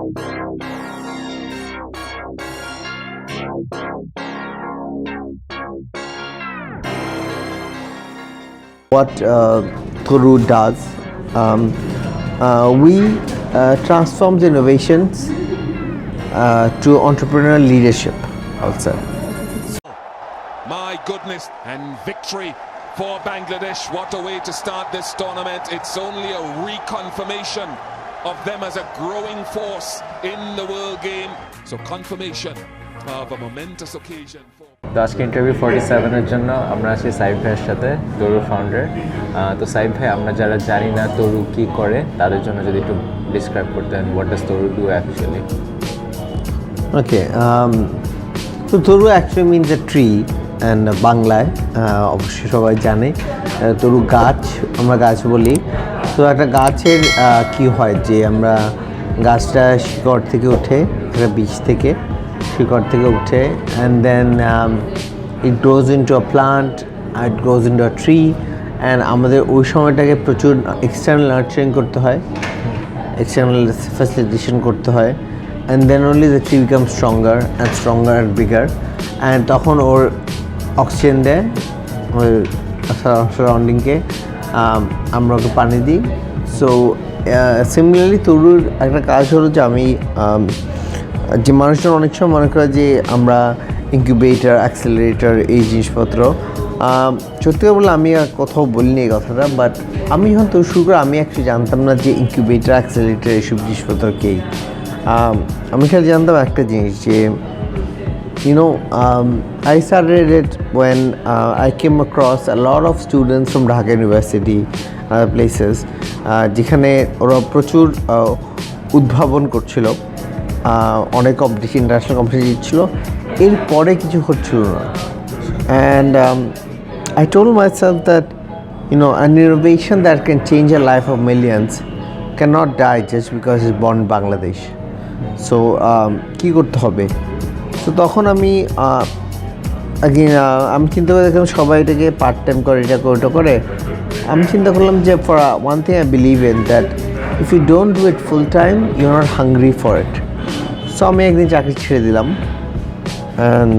What Toru does, we transforms innovations to entrepreneurial leadership also. My goodness, and victory for Bangladesh. What a way to start this tournament. It's only a reconfirmation of them as a growing force in the world game. So confirmation of a momentous occasion for তো আজকে interview 47 এর জন্য আমরা আছি সাইফ ভাইয়ের সাথে, তরু founder. তো সাইফ ভাই, আমরা যারা জানি না তরু কি করে তাদের জন্য যদি একটু ডিসক্রাইব করতেন, what does Taru do actually? Okay, so Toru actually means a tree and বাংলায় অবশ্যই সবাই জানে তরু গাছ, আমরা গাছ বলি। তো একটা গাছের কি হয় যে আমরা গাছটা শিকড় থেকে উঠে, একটা বীজ থেকে শিকড় থেকে উঠে, and then it grows into a plant, it grows into a tree, and আমাদের ওই সময়টাকে প্রচুর এক্সটার্নাল নার্চারিং করতে হয়, এক্সটার্নাল ফ্যাসিলিটেশন করতে হয়, and then only the tree becomes stronger and bigger, and তখন ওর অক্সিজেন দেয় ওই সারাউন্ডিংকে, আমরা ওকে পানি দিই। সো সিমিলারলি তরুর একটা কাজ হলো যে আমি যে মানুষজন অনেক সময় মনে করে যে আমরা ইনকিউবেটার, অ্যাক্সেলারেটর এই জিনিসপত্র, সত্যি কথা বললে আমি আর কোথাও বলিনি এই কথাটা, বাট আমি যখন তো শুরু করে আমি অ্যাকচুয়ালি জানতাম না যে ইনকিউবেটার, অ্যাক্সেলারেটর এইসব জিনিসপত্র কেই। আমি খালি জানতাম একটা জিনিস যে I started it when I came across a lot of students from Dhaka University, other places, যেখানে ওরা প্রচুর উদ্ভাবন করছিল, অনেক কম্পিটিশন, ইন্টারন্যাশনাল কম্পিটিশন দিচ্ছিল, এরপরে কিছু হচ্ছিল না। And I told myself that an innovation that can change the life of millions cannot die just because it's born in Bangladesh. So কী করতে হবে? তো তখন আমি আমি চিন্তা করে দেখলাম সবাই এটাকে পার্ট টাইম করে, এটা করে ওটা করে। আমি চিন্তা করলাম যে for one thing I believe in that if you don't do it full time you are not hungry for it. So আমি একদিন চাকরি ছেড়ে দিলাম, and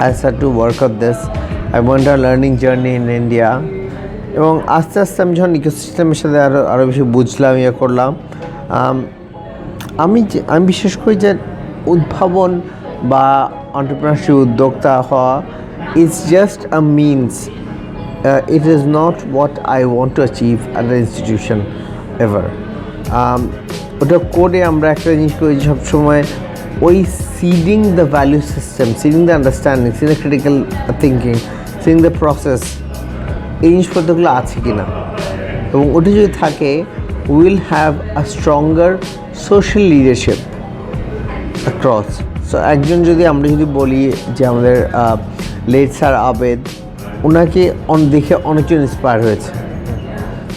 I start to work on this. I went a learning journey in India, এবং আস্তে আস্তে আমি যখন ইকোসিস্টেমের সাথে আরও বেশি বুঝলাম, ইয়ে করলাম। আমি বিশ্বাস করি যে উদ্ভাবন বা entrepreneurship, উদ্যোক্তা হওয়া is just a means. It is not what I want to achieve at the institution ever. ওটা করে আমরা একটা জিনিস করি সবসময়, ওই seeding the value system, seeding the understanding, seeding the critical thinking, seeding the process, এই জিনিসপত্রগুলো আছে কি না, এবং ওটা যদি থাকে will have a stronger social leadership across. So একজন আমরা যদি বলি যে আমাদের লেট স্যার আবেদ, ওনাকে দেখে অনেকজন ইন্সপায়ার হয়েছে।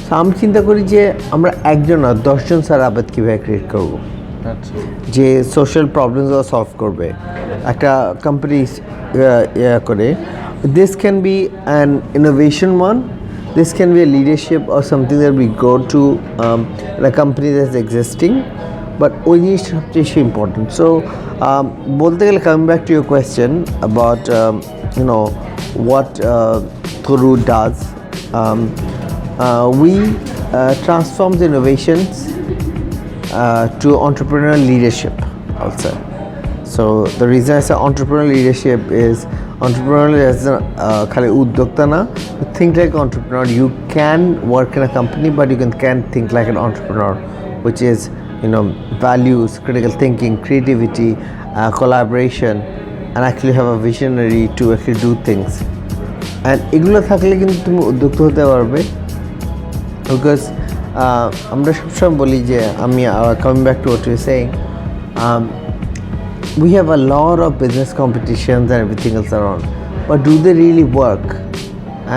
সো আমি চিন্তা করি যে আমরা একজন না 10জন স্যার আবেদ কীভাবে ক্রিয়েট করবো, যে সোশ্যাল প্রবলেমসগুলো সলভ করবে একটা কোম্পানি করে। This can be an innovation one, this can be a leadership or something that we go to a company that's existing, but ওই জিনিসটা সবচেয়ে ইম্পর্টেন্ট। সো বলতে গেলে coming back to your question about what Toru does, we transforms innovations to entrepreneurial leadership also. So the reason I say entrepreneurial leadership is entrepreneurial as খালি উদ্যোক্তা না, think like an entrepreneur. You can work in a company, but you can think like an entrepreneur, which is values, critical thinking, creativity, collaboration, and actually have a visionary to actually do things. And এগুলো থাকলে কিন্তু তুমি উদ্যোক্তা হতে পারবে, because আমরা সবসময় বলি যে আমি coming back to what you're saying, we have a lot of business competitions and everything else around, but do they really work?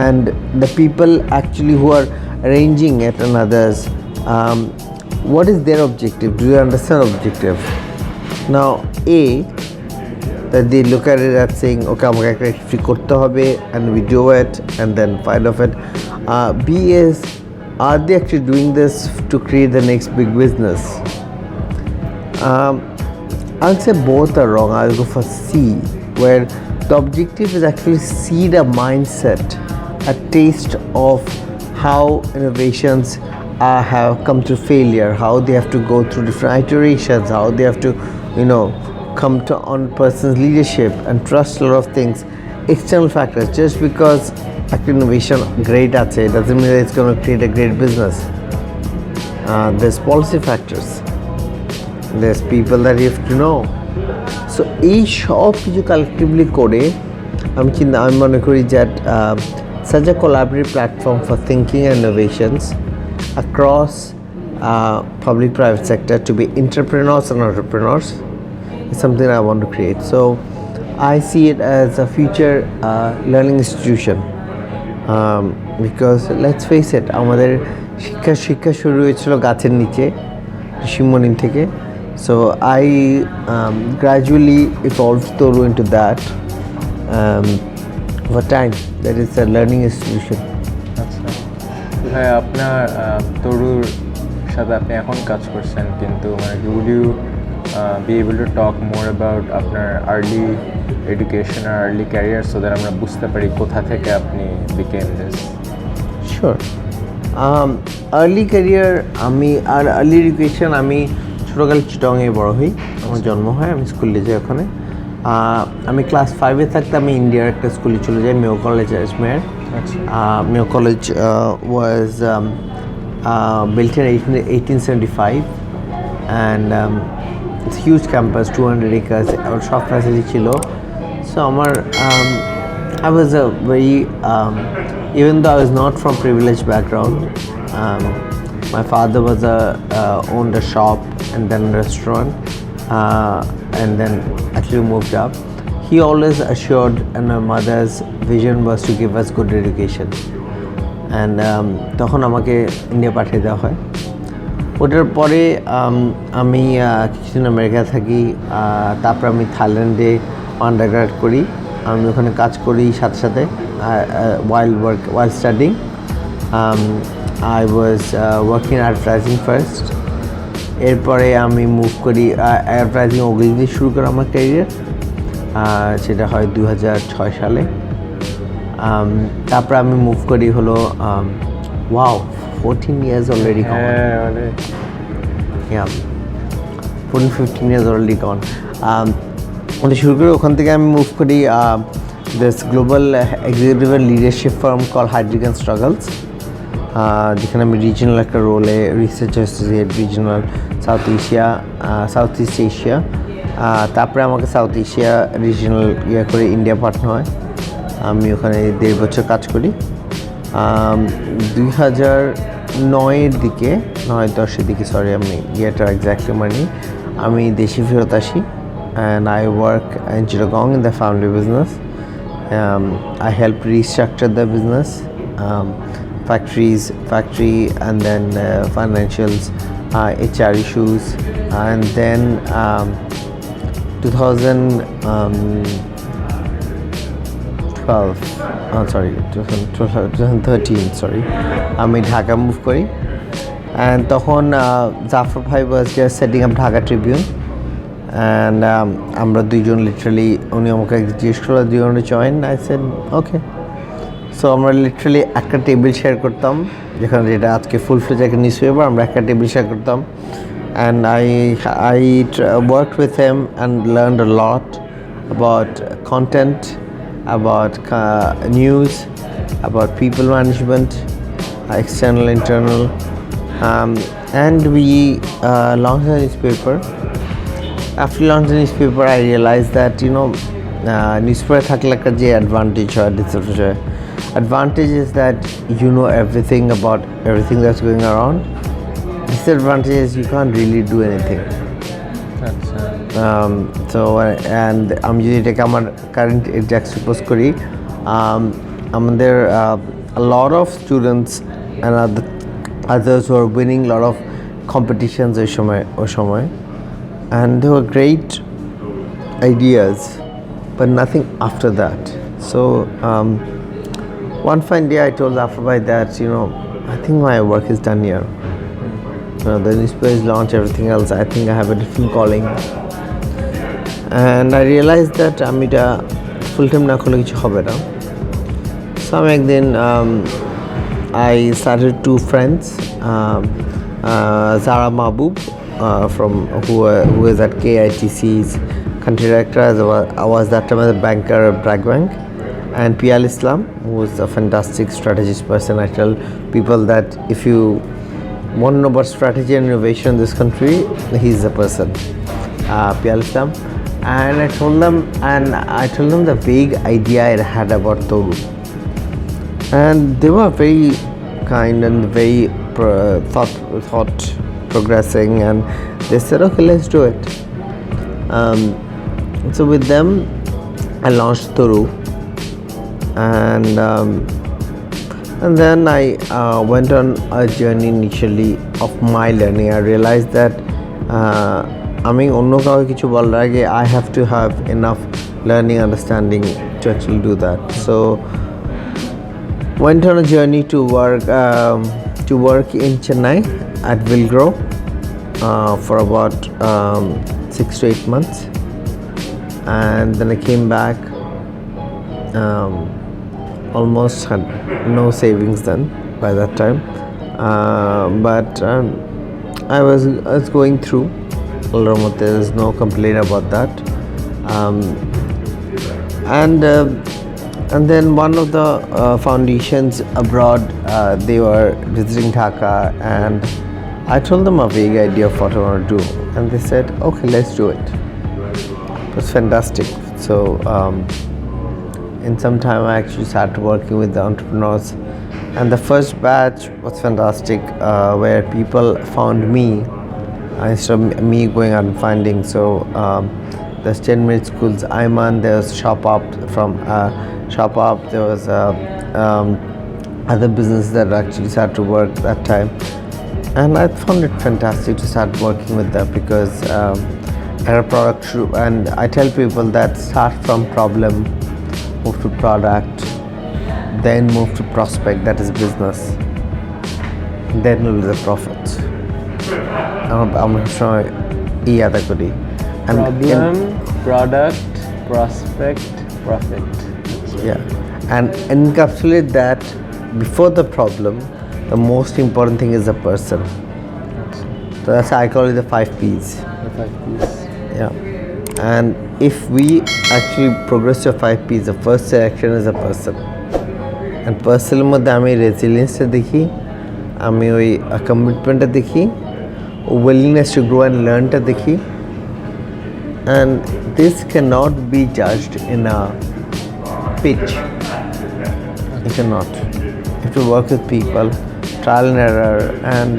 And the people actually who are arranging it and others, what is their objective? Do they understand objective? Now that they look at it as saying, okay, আমাকে একটা কিছু করতে হবে, and we do it and then find of it. B is, are they actually doing this to create the next big business? I'll say both are wrong. I'll go for C, where the objective is actually seed a mindset, a taste of how innovations have come to failure, how they have to go through different iterations, how they have to, come to on person's leadership and trust a lot of things. External factors. Just because innovation great at it doesn't mean that it's going to create a great business. There's policy factors. There's people that you have to know. So এই সব কিছু collectively করে আমি মনে করি that such a collaborative platform for thinking and innovations across public private sector to be entrepreneurs and entrepreneurs is something I want to create. So I see it as a future learning institution, because let's face it, আমাদের শিক্ষা শুরু হয়েছিল গাছের নিচে ঋষিমুনি থেকে. So I gradually evolved Toru into that over time. That is a learning institution. আচ্ছা ভাই, আপনার তরুর সাথে আপনি এখন কাজ করছেন, কিন্তু would you be able to talk more about আপনার early education or early career so that আমরা বুঝতে পারি কোথা থেকে আপনি became this? Sure. Early career R early education আমি ছোটোকালে চিটংয়ে বড় হই. আমার জন্ম হয়, আমি স্কুলে যাই ওখানে. আমি ক্লাস 5-এ থাকতে আমি ইন্ডিয়ার একটা স্কুলে চলে যাই, Mayo college Ajmer. Mayo College was built in 1875 and it's a huge campus, 200 acres, আর সব ফ্যাসিলিটি ছিল. So I was a very even though I was not from privileged background, my father was owned a shop and then a restaurant, and then actually moved up. He always assured, and my mother's vision was to give us good education, and তখন আমাকে India পাঠিয়ে দেওয়া হয়. ওটার পরে আমি কিছুদিন America থাকি, তারপর আমি থাইল্যান্ডে আন্ডারগ্রেড করি. আমি ওখানে কাজ করি সাথে সাথে while studying. I was working in advertising first. এরপরে আমি মুভ করি অ্যাডভার্টাইজিং ওগুলি শুরু করি আমার ক্যারিয়ার. সেটা হয় 2006 সালে. তারপরে আমি মুভ করি হলো 14 years already gone. Yeah, 14-15 years already gone. ওটা শুরু করি, ওখান থেকে আমি মুভ করি this global executive and leadership firm called Hydrogen and Struggles, যেখানে আমি রিজিনাল একটা রোলে research associate regional south east Asia. তারপরে আমাকে সাউথ এশিয়া রিজিনাল করে ইন্ডিয়া পাঠানো হয়. আমি ওখানে 1.5 বছর কাজ করি. 2009-10 দিকে সরি আমি ইয়েটা এক্স্যাক্টলি মানি, আমি দেশে ফেরত আসি. And I work in Chittagong in the family business. I help restructure the business, factory, and then financials, HR issues, and then 2013 আমি ঢাকা মুভ করি. and তখন জাফর ভাই was just setting up Dhaka Tribune, and আমরা দুইজন literally, উনি আমাকে জিজ্ঞেস করলো do you want to join? I said okay. So আমরা লিটারালি একটা টেবিল শেয়ার করতাম, যেখানে যেটা আজকে ফুল ফ্লেজ একটা নিউজ পেপার, আমরা একটা টেবিল শেয়ার করতাম. and I worked with him and learned a lot about content, about news, about people management, external, internal, and we launched a newspaper. After launching the newspaper, I realized that newspaper থাকলে একটা যে advantage হয়, advantage is that you know everything about everything that's going around. Disadvantage is you can't really do anything. So and আমি যদি এটাকে আমার current example করি, আমাদের a lot of students and others who are winning a lot of competitions ওই সময়, and they were great ideas but nothing after that. So one fine day I told Afrabai that I think my work is done here. The newspaper is launched, everything else. I think I have a different calling. And I realized that আমি এটা full time না করলে কিছু হবে না। So আমি একদিন I started two friends, Zara Mahbub from who is at KITC's country director, as I was that time as a banker at Bragg Bank, and Pial Islam, who is a fantastic strategist person. I tell people that if you want to know about strategy and innovation in this country, he's the person, Pial Islam. And I told them the vague idea I had about Toru, and they were very kind and very thought progressing, and they said, okay, let's do it. So with them I launched Toru, and then I went on a journey initially of my learning. I realized that আমি অন্য কাউকে কিছু বলার আগে I have to have enough learning understanding to actually do that. So went on a journey to work in Chennai at Wilgrow for about 6 to 8 months, and then I came back. Almost had no savings then by that time, but I was going through. There is no complaint about that, and then one of the foundations abroad, they were visiting Dhaka, and I told them a vague idea of what I want to do, and they said, okay, let's do it. It was fantastic. So in some time I actually started working with the entrepreneurs, and the first batch was fantastic, where people found me instead of me going out and finding. So there's 10-minute schools, Ayman, there was ShopUp from ShopUp, there was other businesses that actually started to work that time, and I found it fantastic to start working with them, because I had a product, and I tell people that start from problem, move to product, then move to prospect, that is business, then will be the profits. I'm sure and problem, product, prospect, profit. Yeah, and encapsulate that before the problem. The most important thing is the person. So that's how I call it the 5 P's. The 5 P's. Yeah, and if we actually progress to 5 P's, the first selection is a person, and personal মধ্যে আমি রেজিলিয়েন্সটা দেখি, আমি ওই কমিটমেন্টটা দেখি, willingness to grow and learn টা দেখি, and this cannot be judged in a pitch. You cannot. You have to work with people, trial and error, and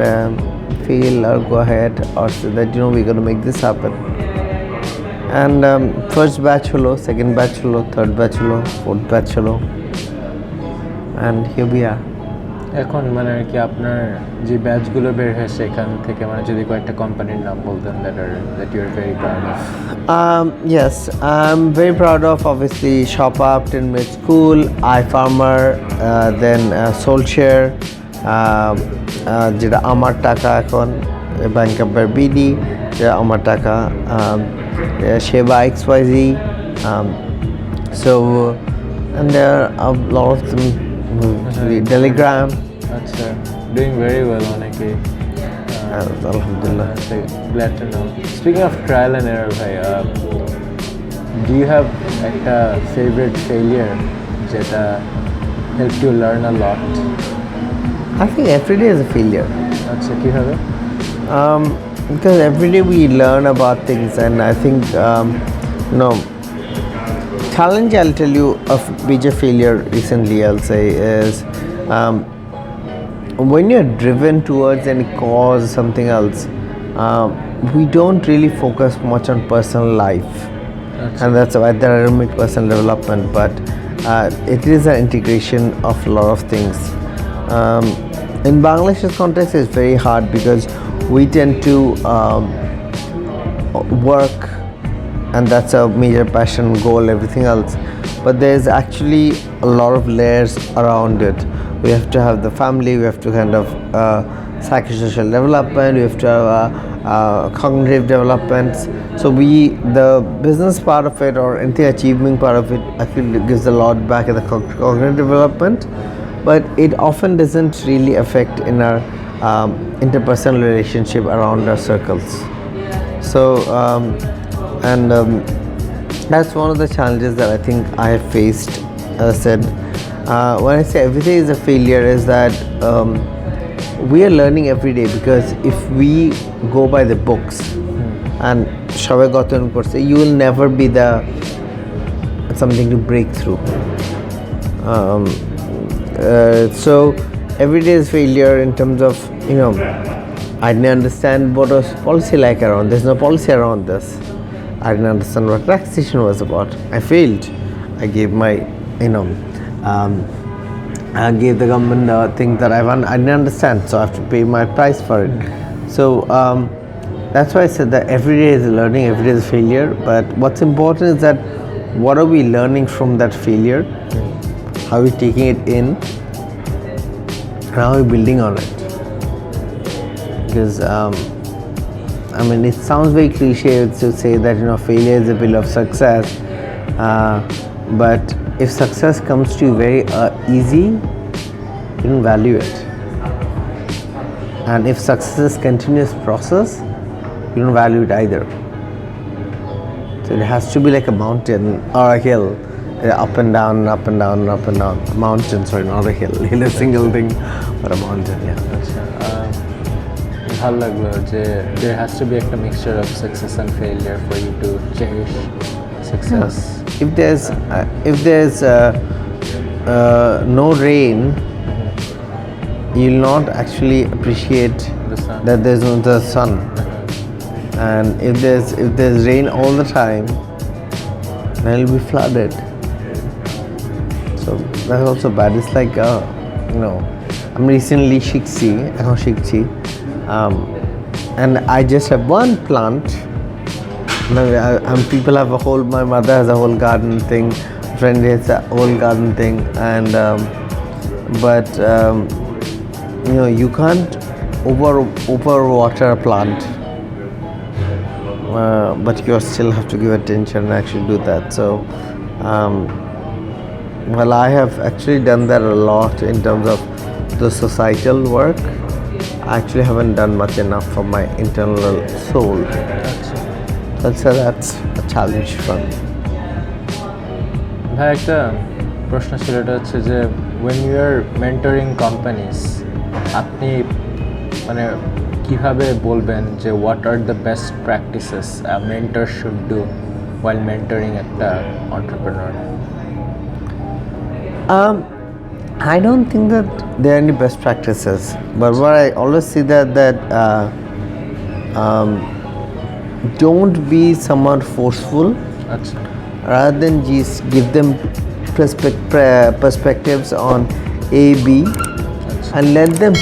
fail or go ahead, or say that we're going to make this happen. And first batch holo, second batch holo, third batch holo, fourth batch holo, and here we are. এখন মানে আর কি আপনার যে ব্যাচগুলো বের হয়েছে এখান থেকে মানে যদি কয়েকটা কোম্পানির নাম বলতেন that you are very proud of. Yes, I'm very proud of obviously ShopUp, 10-minute school, iFarmer, then Soulshare, যেটা আমার টাকা এখন ব্যাংক অফ বিডি, যেটা আমার টাকা, Sheba XYZ, so and there are a lot of them. Telegram. That's doing very well on AK. Alhamdulillah. Glad to know. Speaking of trial and error, bhai, do you have a favorite failure that helped you learn a lot? I think every day is a failure. That's কি হবে? Because every day we learn about things, and I think challenge, I'll tell you, a major failure recently, I'll say, is when you're driven towards any cause, something else, we don't really focus much on personal life. And that's why there are personal development, but it is an integration of a lot of things. In Bangladesh's context, it's very hard because we tend to work, and that's a major passion, goal, everything else, but there's actually a lot of layers around it. We have to have the family, we have to kind of psychosocial development, we have to have cognitive developments. So the business part of it or anything achievement part of it actually gives a lot back in the cognitive development, but it often doesn't really affect in our interpersonal relationship around our circles. So that's one of the challenges that I think I have faced. As I said, when I say everything is a failure, is that we are learning every day, because if we go by the books and সবাই গঠন করছে, you will never be the something to break through. So every day is failure in terms of, I didn't understand what was policy like around. There's no policy around this. I didn't understand what taxation was about. I failed. I gave my, I gave the government things that I didn't understand, so I have to pay my price for it. So that's why I said that every day is learning, every day is failure. But what's important is that what are we learning from that failure? How are we taking it in? And how are we building on it? Because it sounds very cliche to say that failure is a pillar of success, but if success comes to you very easy, you don't value it. And if success is continuous process, you don't value it either. So it has to be like a mountain or a hill, up and down, up and down, up and down. A mountain, sorry, not a hill. Hill is a single thing, but a mountain, yeah. ভালো লাগলো যে there has to be a mixture of success and failure for you to cherish success. If there's no rain, you'll not actually appreciate that there's no the sun. And if there's rain all the time, then it'll be flooded. So that's also bad. It's like I'm recently শিখছি, and I just have one plant. People have my mother has a whole garden thing, friend has a whole garden thing, and but you can't overwater a plant, but you still have to give attention and actually do that. So I have actually done that a lot in terms of the societal work. I actually haven't done much enough for my internal soul. So that's a challenge for me. ভাই একটা প্রশ্ন ছিল, এটা হচ্ছে যে when you are mentoring companies, আপনি কিভাবে বলবেন যে what are the best practices a mentor should do while mentoring একটা entrepreneur? I don't think that there are any best practices, but what I always see that don't be somewhat forceful. Rather than just give them perspectives on A, B, and let them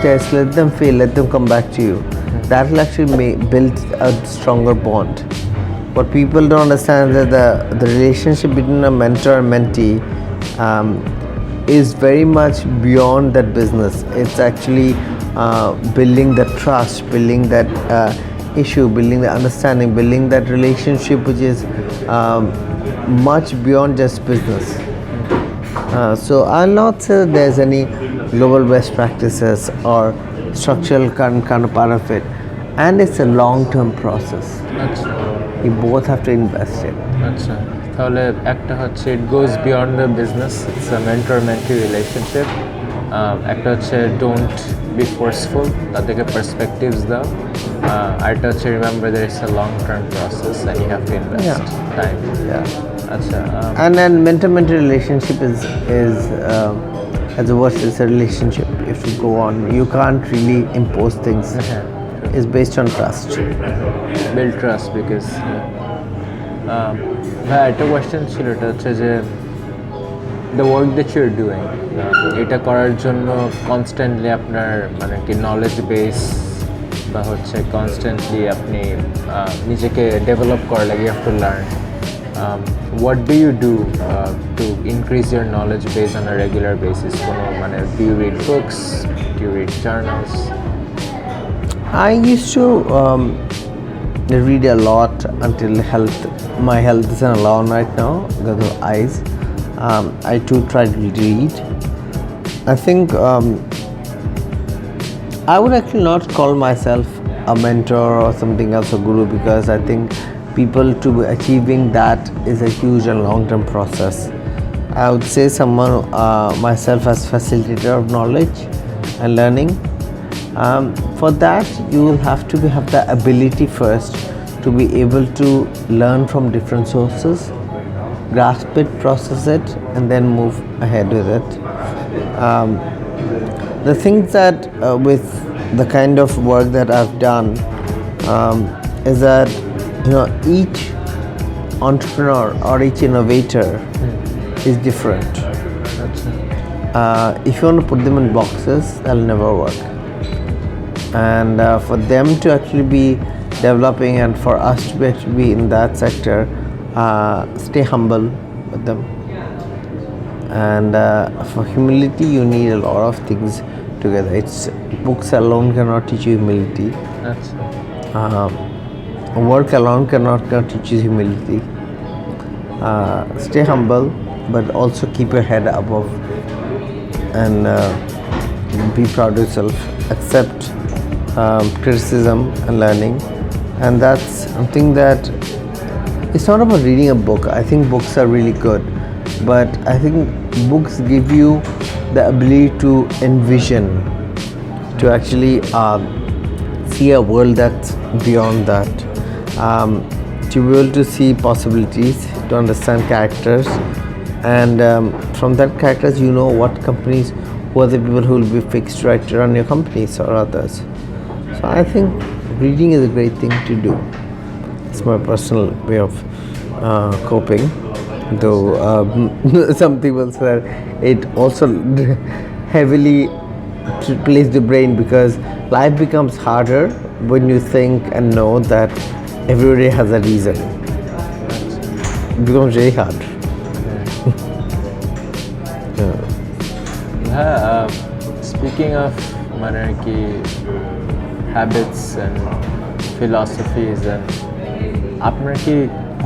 test, let them fail, let them come back to you. That will actually build a stronger bond. What people don't understand is that the relationship between a mentor and mentee is very much beyond that business. It's actually building the trust, building that issue, building the understanding, building that relationship which is much beyond just business. So I'll not say that there's any global best practices or structural kind of part of it, and it's a long-term process. You both have to invest in. তাহলে একটা হচ্ছে it goes beyond the business, it's a mentor-mentee relationship. একটা হচ্ছে don't be forceful, তাদেরকে perspectives দাও. আরেকটা হচ্ছে remember that it's a long-term process and you have to invest time. And then mentor-mentee relationship is as a word, it's a relationship. If you go on, you can't really impose things. It's based on trust. Build trust because ভাই একটা question ছিল, এটা হচ্ছে যে the work that you are doing, এটা করার জন্য constantly আপনার কি নলেজ বেস বা হচ্ছে কনস্ট্যান্টলি আপনি নিজেকে ডেভেলপ করা লাগে, you have to learn. What do you do to increase your knowledge base on a regular basis? কোনো do you read books, do you read journals? I used to read a lot until my health isn't allowed right now because of eyes. I too try to read. I think I would actually not call myself a mentor or something else, a guru, because I think people to be achieving that is a huge and long-term process. I would say someone myself as facilitator of knowledge and learning. For that, you will have to have the ability first to be able to learn from different sources, grasp it, process it, and then move ahead with it. The things that with the kind of work that I've done is that each entrepreneur or each innovator is different. If you want to put them in boxes, that'll never work. And for them to actually be developing and for us to actually be in that sector, stay humble with them. And for humility, you need a lot of things together. Books alone cannot teach you humility. Work alone cannot teach you humility. Stay humble, but also keep your head above and be proud of yourself. Accept criticism and learning, and that's something that it's not about reading a book. I think books are really good, but I think books give you the ability to envision, to actually see a world that's beyond that, to be able to see possibilities, to understand characters, and from that characters you know what companies, who are the people who will be fixed right to run your companies or others. So I think reading is a great thing to do. It's my personal way of coping, though some people say it also heavily plays the brain, because life becomes harder when you think and know that everybody has a reason. It becomes very hard. Speaking of habits and philosophies, and আপনার কি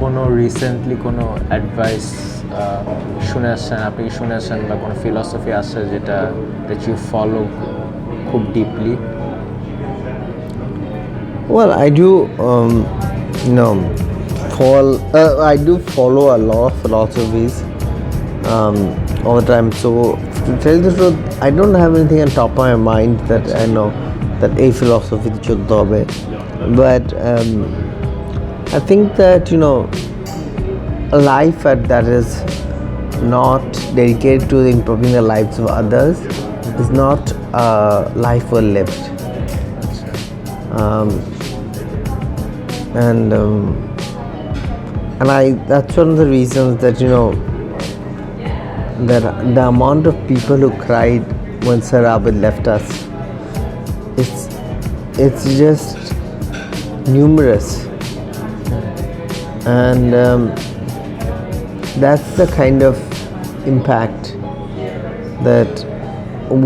কোনো recently কোনো advice শুনেছেন, আপনি কি শুনেছেন বা কোনো ফিলসফি আছে যেটা that you follow খুব deeply? Well, I do I do follow a lot of philosophies all the time. So to tell you the truth, I don't have anything on top of my mind that I know that a philosophy chulte hobe. But I think that a life that is not dedicated to improving the lives of others is not a life well lived. And that's one of the reasons that that the amount of people who cried when Sir Abid left us, it's just numerous, and that's the kind of impact that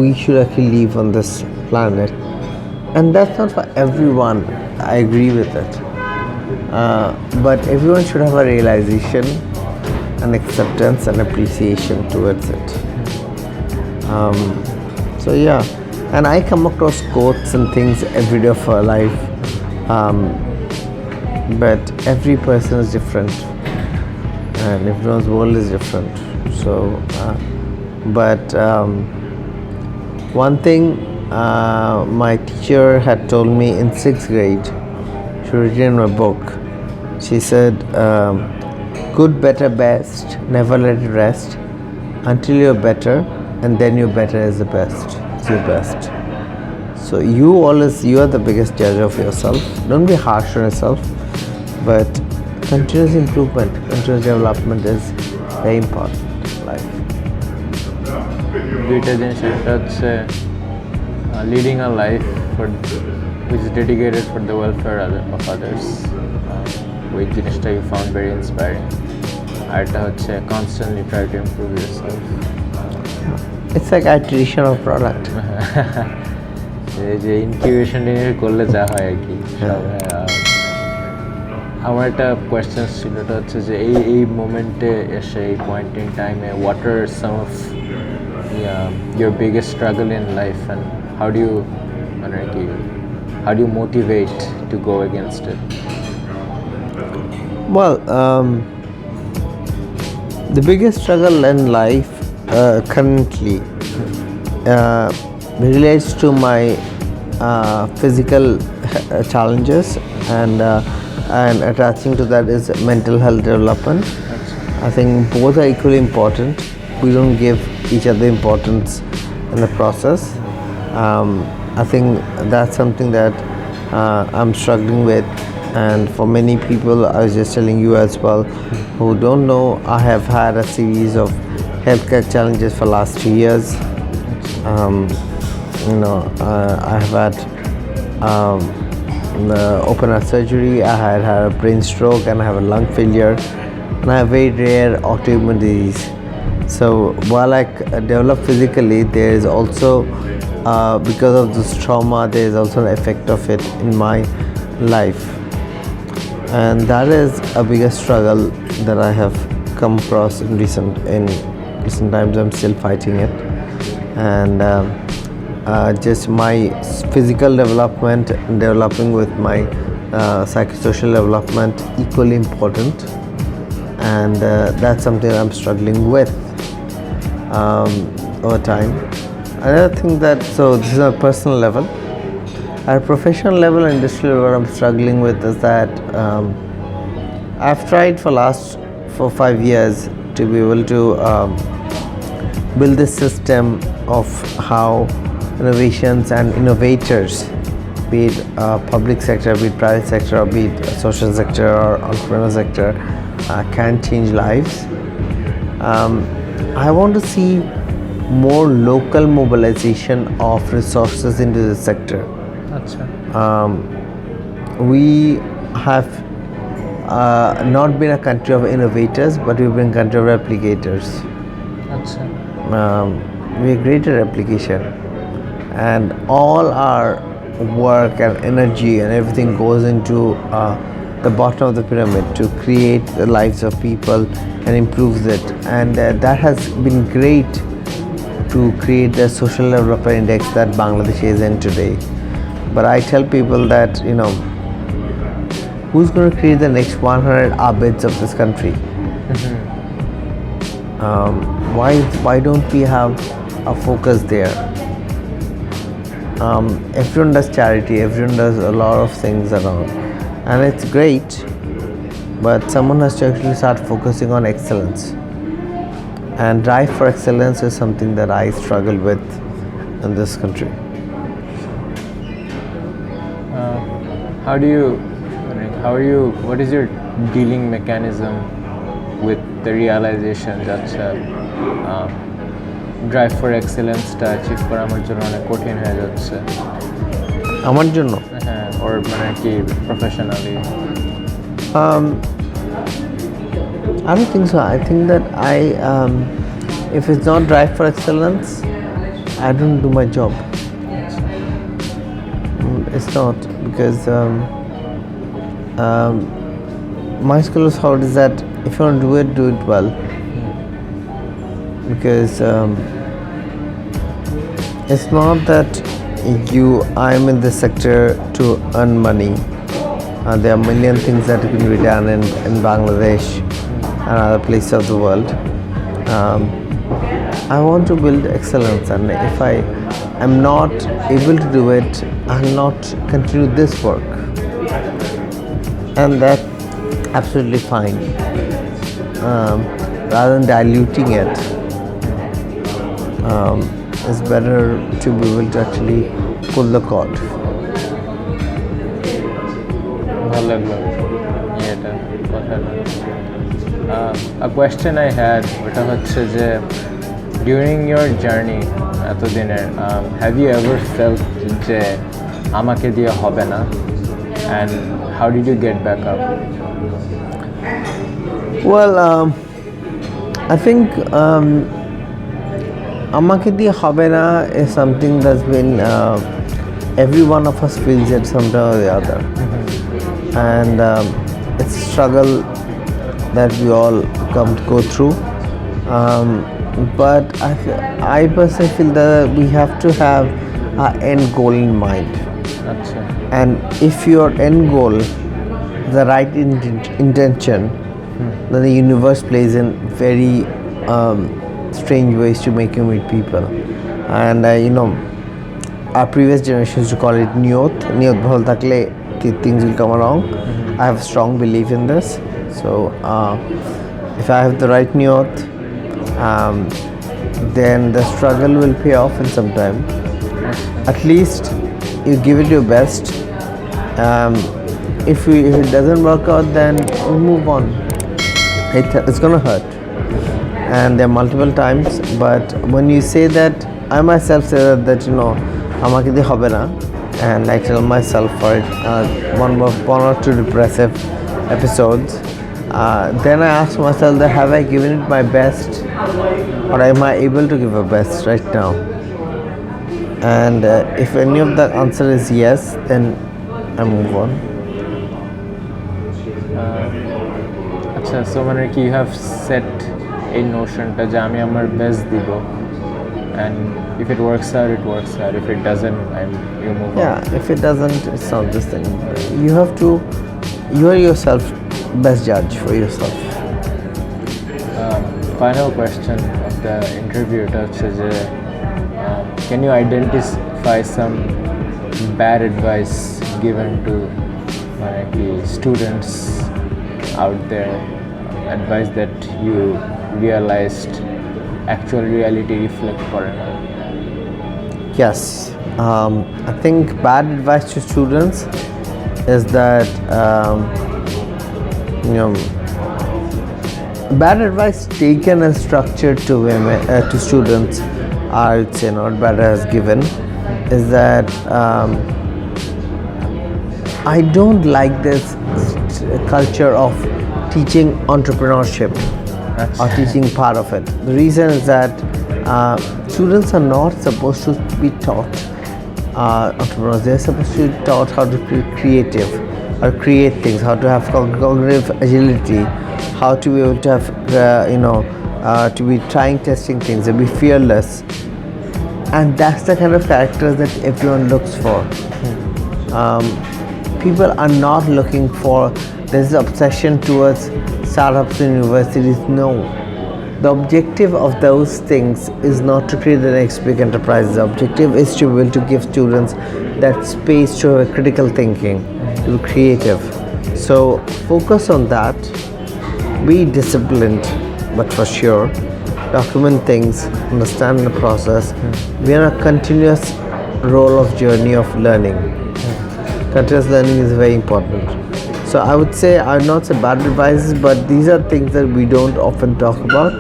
we should actually leave on this planet. And that's not for everyone, I agree with it, but everyone should have a realization and acceptance and appreciation towards it. So yeah, and I come across quotes and things every day of our life, but every person is different and everyone's world is different. So but one thing my teacher had told me in 6th grade, she wrote in my book, she said, good, better, best, never let it rest until you're better, and then you're better as the best. It's your best. So you are the biggest judge of yourself. Don't be harsh on yourself, but continuous improvement, continuous development is very important in life. দুইটা জিনিস, একটা হচ্ছে leading a life which is dedicated for the welfare of others. ওই জিনিসটা you found very inspiring. আর একটা হচ্ছে constantly try to improve yourself. It's like iteration of product. এই যে ইনকিউবেশন করলে যা হয় আর কি আমার একটা কোয়েশ্চেন ছিল, এটা হচ্ছে যে এই মোমেন্টে এসে এই পয়েন্ট ইন টাইমে what are some of your biggest struggle in life and how do you motivate to go against it? Well, the biggest struggle in life currently relates to my physical challenges, and attaching to that is mental health development. I think both are equally important. We don't give each other importance in the process. I think that's something that I'm struggling with, and for many people, I was just telling you as well, who don't know, I have had a series of healthcare challenges for last 2 years. I have had open heart surgery, I had a brain stroke, and I have a lung failure, and I have very rare autoimmune disease. So while I develop physically, there is also because of this trauma, there is also an effect of it in my life, and that is a biggest struggle that I have come across in recent times. I'm still fighting it, and just my physical development, developing with my psychosocial development equally important, and that's something I'm struggling with over time. Another thing so this is a personal level. At a professional level and industrial level, what I'm struggling with is that I've tried for last 4-5 years to be able to build this system of how innovations and innovators, be it public sector, be it private sector, or be it social sector or entrepreneur sector, can change lives. I want to see more local mobilization of resources into the sector. We have not been a country of innovators, but we've been a country of replicators. We're great at replication, and all our work and energy and everything goes into the bottom of the pyramid to create the lives of people and improves it, and that has been great to create the social development index that Bangladesh is in today. But I tell people that, who's going to create the next 100 Abids of this country? Why don't we have a focus there? Everyone does charity, everyone does a lot of things around, and it's great, but someone has to actually start focusing on excellence, and drive for excellence is something that I struggle with in this country. What is your dealing mechanism with the realization that drive for excellence টা achieve করা আমার জন্য অনেক কঠিন হয়ে যাচ্ছে? আমার জন্য ওর কি professionally? I don't think so. I think that if it's not drive for excellence, I don't do my job. It's not, because my school of thought is that if you want to do it well. Because it's not that I'm in this sector to earn money. There are a million things that can be done in Bangladesh and other places of the world. I want to build excellence, and if I am not able to do it, I'll not continue this work, and that's absolutely fine. Rather than diluting it, it's better to be able to actually pull the cord. A question I had, ওটা হচ্ছে যে during your journey এতদিনের, have you ever felt যে আমাকে দিয়ে হবে না, and how did you get back up? Well, I think আমাকে দিয়ে হবে না is something that's been every one of us feels it sometime or the other, and it's a struggle that we all go through. But I personally feel that we have to have our end goal in mind. আচ্ছা And if your end goal is the right intention, then the universe plays in very strange ways to make you meet people. And our previous generation used to call it niyot bhal thakle things will come along. I have a strong belief in this. So if I have the right niyot, then the struggle will pay off in some time. At least you give it your best. If it doesn't work out, then we move on. It's gonna hurt, and there are multiple times. But when you say that, I myself say that amake diye hobe na, and I tell myself for it one or two depressive episodes. Then I ask myself that have I given it my best, or am I able to give a best right now? And if any of the answer is yes, then I move on. আচ্ছা so মানে কি you have set এই নোশনটা যে আমি আমার best দিব, and if it works out it works out, if it doesn't you move on. Yeah, if it doesn't, it's not this thing. You are yourself best judge for yourself. Final question of the interview এটা হচ্ছে যে can you identify some bad advice given to মানে কি students out there, advice that you realized actual reality reflect করে না? Yes, I think bad advice to students is that bad advice taken and structured to women to students, I would say not bad as given, is that I don't like this culture of teaching entrepreneurship or teaching part of it. The reason is that students are not supposed to be taught entrepreneurs. They're supposed to be taught how to be creative or create things, how to have cognitive agility, how to be able to have to be trying, testing things, and be fearless. And that's the kind of characters that everyone looks for. People are not looking for this obsession towards startups and universities. No, the objective of those things is not to create the next big enterprise. The objective is to be able to give students that space to have critical thinking, to be creative. So focus on that. Be disciplined, but for sure document things, understand the process. We are a continuous role of journey of learning. Continuous learning is very important. So I would say, I would not say bad advices, but these are things that we don't often talk about.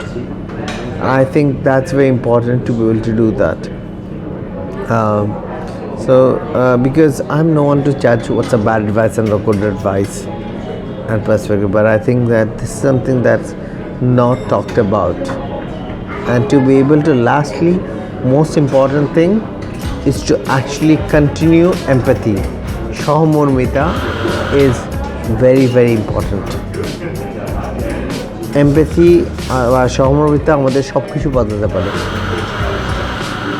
I think that's very important to be able to do that. Because I'm no one to judge what's a bad advice and a good advice and perspective, but I think that this is something that's not talked about. And to be able to, lastly, most important thing is to actually continue empathy. Sahomormita is very, very important. Empathy বা সহমর্মিতা আমাদের সব কিছু বদলাতে পারে,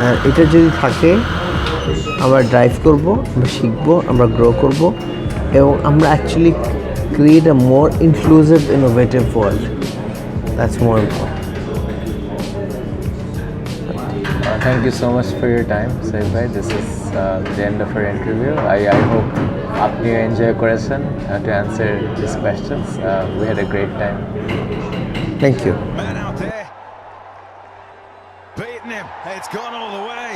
আর এটা যদি থাকে আমরা ড্রাইভ করব, আমরা শিখব, আমরা গ্রো করব, এবং আমরা actually create a more inclusive, innovative world. That's more important. Thank you so much for your time, Saif bhai. This is the end of our interview. I hope আপনি enjoy করেছেন to answer these questions. We had a great time. Thank you. Man out there, beating him. It's gone all the way.